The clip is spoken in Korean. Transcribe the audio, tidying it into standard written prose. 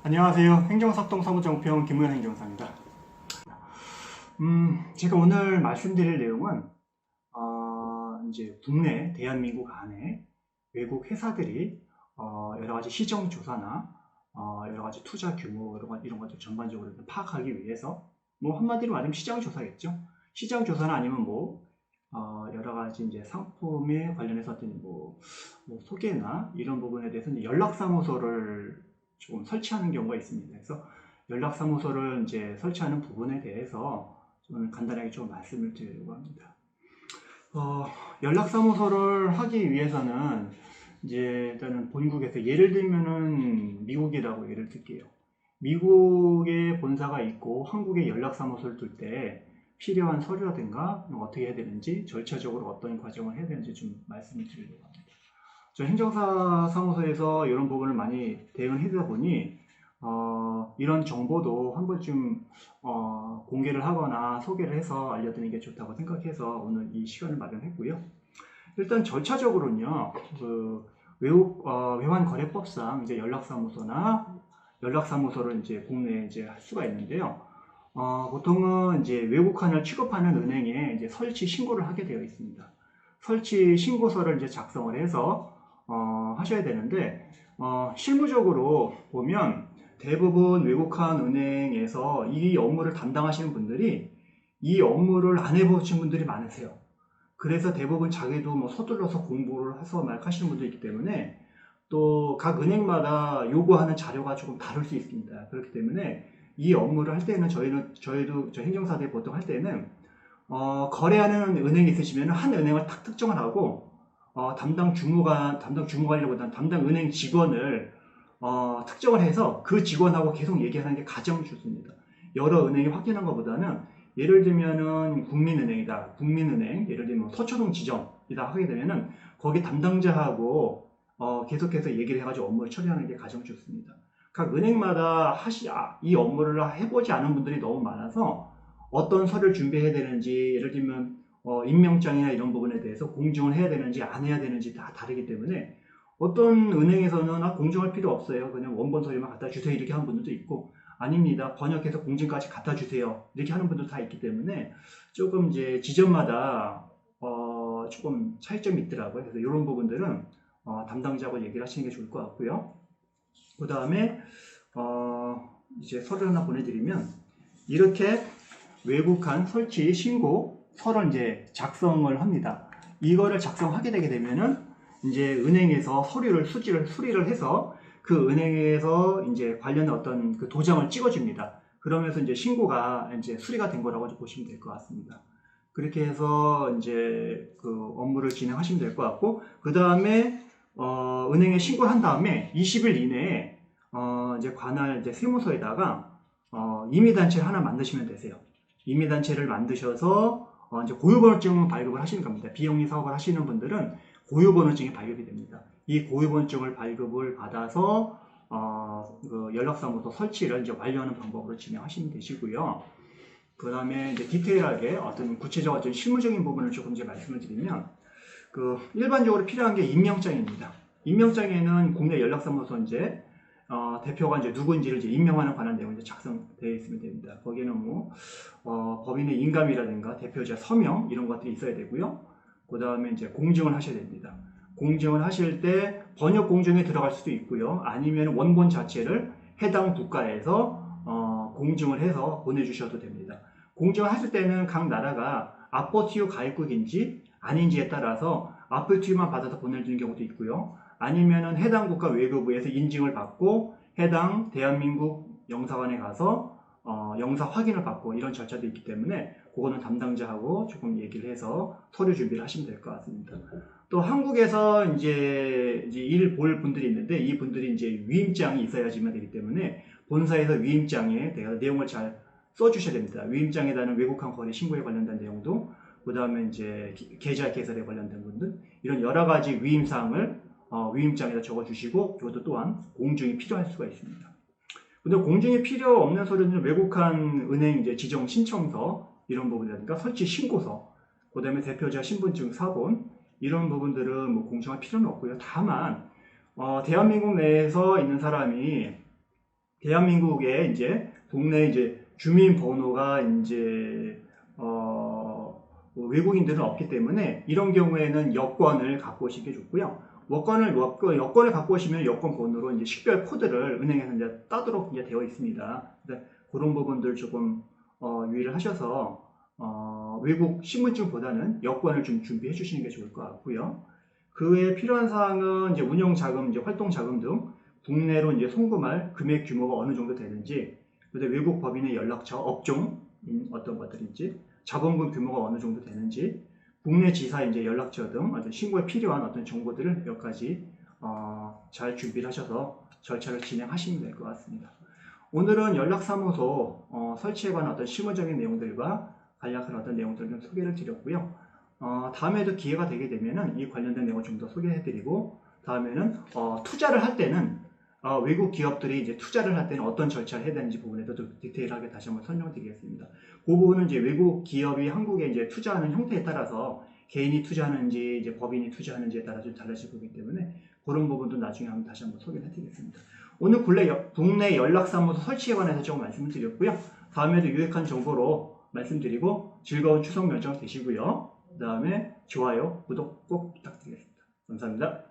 안녕하세요. 행정사업동 사무정평 김우현 행정사입니다. 제가 오늘 말씀드릴 내용은 이제 국내 대한민국 안에 외국 회사들이 여러 가지 시정 조사나 여러 가지 투자 규모 이런 것들 전반적으로 파악하기 위해서 뭐 한마디로 말하면 시장 조사겠죠. 시장 조사나 아니면 뭐 여러 가지 이제 상품에 관련해서 어떤 뭐 소개나 이런 부분에 대해서 이제 연락사무소를 조금 설치하는 경우가 있습니다. 그래서 연락사무소를 이제 설치하는 부분에 대해서 저는 간단하게 좀 말씀을 드리려고 합니다. 연락사무소를 하기 위해서는 이제 일단은 본국에서 예를 들면은 미국이라고 예를 들게요. 미국에 본사가 있고 한국에 연락사무소를 둘 때 필요한 서류라든가 어떻게 해야 되는지 절차적으로 어떤 과정을 해야 되는지 좀 말씀을 드리려고 합니다. 저 행정사 사무소에서 이런 부분을 많이 대응을 해다 보니 이런 정보도 한 번쯤 공개를 하거나 소개를 해서 알려드리는 게 좋다고 생각해서 오늘 이 시간을 마련했고요. 일단 절차적으로는요, 외환거래법상 이제 연락사무소를 이제 국내에 이제 할 수가 있는데요. 보통은 이제 외국환을 취급하는 은행에 이제 설치 신고를 하게 되어 있습니다. 설치 신고서를 이제 작성을 해서 하셔야 되는데 실무적으로 보면 대부분 외국환 은행에서 이 업무를 담당하시는 분들이 이 업무를 안 해보신 분들이 많으세요. 그래서 대부분 자기도 뭐 서둘러서 공부를 해서 막 하시는 분도 있기 때문에 또 각 은행마다 요구하는 자료가 조금 다를 수 있습니다. 그렇기 때문에 이 업무를 할 때는 저희도 저 행정사들이 보통 할 때는 거래하는 은행이 있으시면 한 은행을 딱 특정을 하고 담당 주무관이라기보다는 담당 은행 직원을 특정을 해서 그 직원하고 계속 얘기하는 게 가장 좋습니다. 여러 은행이 확인한 것보다는 예를 들면은 국민은행이다. 국민은행, 예를 들면 서초동 지점이다 하게 되면은 거기 담당자하고 계속해서 얘기를 해가지고 업무를 처리하는 게 가장 좋습니다. 각 은행마다 이 업무를 해보지 않은 분들이 너무 많아서 어떤 서류를 준비해야 되는지, 예를 들면 임명장이나 이런 부분에 대해서 공증을 해야 되는지 안 해야 되는지 다 다르기 때문에 어떤 은행에서는 공증할 필요 없어요. 그냥 원본 서류만 갖다 주세요. 이렇게 하는 분들도 있고, 아닙니다. 번역해서 공증까지 갖다 주세요. 이렇게 하는 분도 다 있기 때문에 조금 이제 지점마다 조금 차이점이 있더라고요. 그래서 이런 부분들은 담당자하고 얘기를 하시는 게 좋을 것 같고요. 그 다음에 이제 서류 하나 보내드리면 이렇게 외국환 설치 신고 서를 이제 작성을 합니다. 이거를 작성하게 되게 되면은 이제 은행에서 수리를 해서 그 은행에서 이제 관련된 어떤 그 도장을 찍어줍니다. 그러면서 이제 신고가 이제 수리가 된 거라고 보시면 될 것 같습니다. 그렇게 해서 이제 그 업무를 진행하시면 될 것 같고, 그 다음에 은행에 신고를 한 다음에 20일 이내에 이제 관할 이제 세무서에다가 임의단체를 하나 만드시면 되세요. 임의단체를 만드셔서 이제 고유번호증 발급을 하시는 겁니다. 비영리 사업을 하시는 분들은 고유번호증이 발급이 됩니다. 이 고유번호증을 발급을 받아서 그 연락사무소 설치를 이제 완료하는 방법으로 진행하시면 되시고요. 그 다음에 이제 디테일하게 어떤 구체적 어떤 실무적인 부분을 조금 이제 말씀을 드리면 일반적으로 필요한 게 임명장입니다. 임명장에는 국내 연락사무소 이제 대표가 이제 누구인지를 이제 임명하는 관한 내용이 이제 작성되어 있으면 됩니다. 거기에는 뭐 법인의 인감이라든가 대표자 서명 이런 것들이 있어야 되고요. 그 다음에 이제 공증을 하셔야 됩니다. 공증을 하실 때 번역 공증에 들어갈 수도 있고요. 아니면 원본 자체를 해당 국가에서 공증을 해서 보내주셔도 됩니다. 공증을 하실 때는 각 나라가 아포티오 가입국인지 아닌지에 따라서 아포티오만 받아서 보내주는 경우도 있고요. 아니면은 해당 국가 외교부에서 인증을 받고 해당 대한민국 영사관에 가서 영사 확인을 받고 이런 절차도 있기 때문에 그거는 담당자하고 조금 얘기를 해서 서류 준비를 하시면 될 것 같습니다. 또 한국에서 이제 일 볼 분들이 있는데 이 분들이 이제 위임장이 있어야지만 되기 때문에 본사에서 위임장에 대해서 내용을 잘 써주셔야 됩니다. 위임장에다는 외국환 거래 신고에 관련된 내용도, 그 다음에 이제 계좌 개설에 관련된 분들, 이런 여러 가지 위임사항을 위임장에다 적어주시고, 이것도 또한 공증이 필요할 수가 있습니다. 근데 공증이 필요 없는 서류는 외국환 은행 이제 지정 신청서 이런 부분이라든가 설치 신고서, 그 다음에 대표자 신분증 사본 이런 부분들은 뭐 공증할 필요는 없고요. 다만 대한민국 내에서 있는 사람이 대한민국에 이제 국내 이제 주민번호가 이제 뭐 외국인들은 없기 때문에 이런 경우에는 여권을 갖고 오시는 게 좋고요. 여권을 갖고 오시면 여권 번호로 이제 식별 코드를 은행에서 이제 따도록 이제 되어 있습니다. 그런 부분들 조금 유의를 하셔서 외국 신분증보다는 여권을 좀 준비해 주시는 게 좋을 것 같고요. 그 외에 필요한 사항은 이제 운영 자금, 이제 활동 자금 등 국내로 이제 송금할 금액 규모가 어느 정도 되는지, 그다음에 외국 법인의 연락처, 업종인 어떤 것들인지, 자본금 규모가 어느 정도 되는지, 국내 지사 이제 연락처 등 어떤 신고에 필요한 어떤 정보들을 몇 가지 잘 준비를 하셔서 절차를 진행하시면 될 것 같습니다. 오늘은 연락사무소 설치에 관한 어떤 실무적인 내용들과 간략한 어떤 내용들을 좀 소개를 드렸고요. 다음에도 기회가 되게 되면은 이 관련된 내용을 좀 더 소개해드리고, 다음에는 투자를 할 때는 외국 기업들이 이제 투자를 할 때는 어떤 절차를 해야 되는지 부분에 대해서 디테일하게 다시 한번 설명을 드리겠습니다. 그 부분은 이제 외국 기업이 한국에 이제 투자하는 형태에 따라서 개인이 투자하는지 이제 법인이 투자하는지에 따라 좀 달라질 거기 때문에 그런 부분도 나중에 한번 다시 한번 소개를 해드리겠습니다. 오늘 국내 연락사무소 설치에 관해서 조금 말씀을 드렸고요. 다음에도 유익한 정보로 말씀드리고 즐거운 추석 연휴 되시고요. 그 다음에 좋아요, 구독 꼭 부탁드리겠습니다. 감사합니다.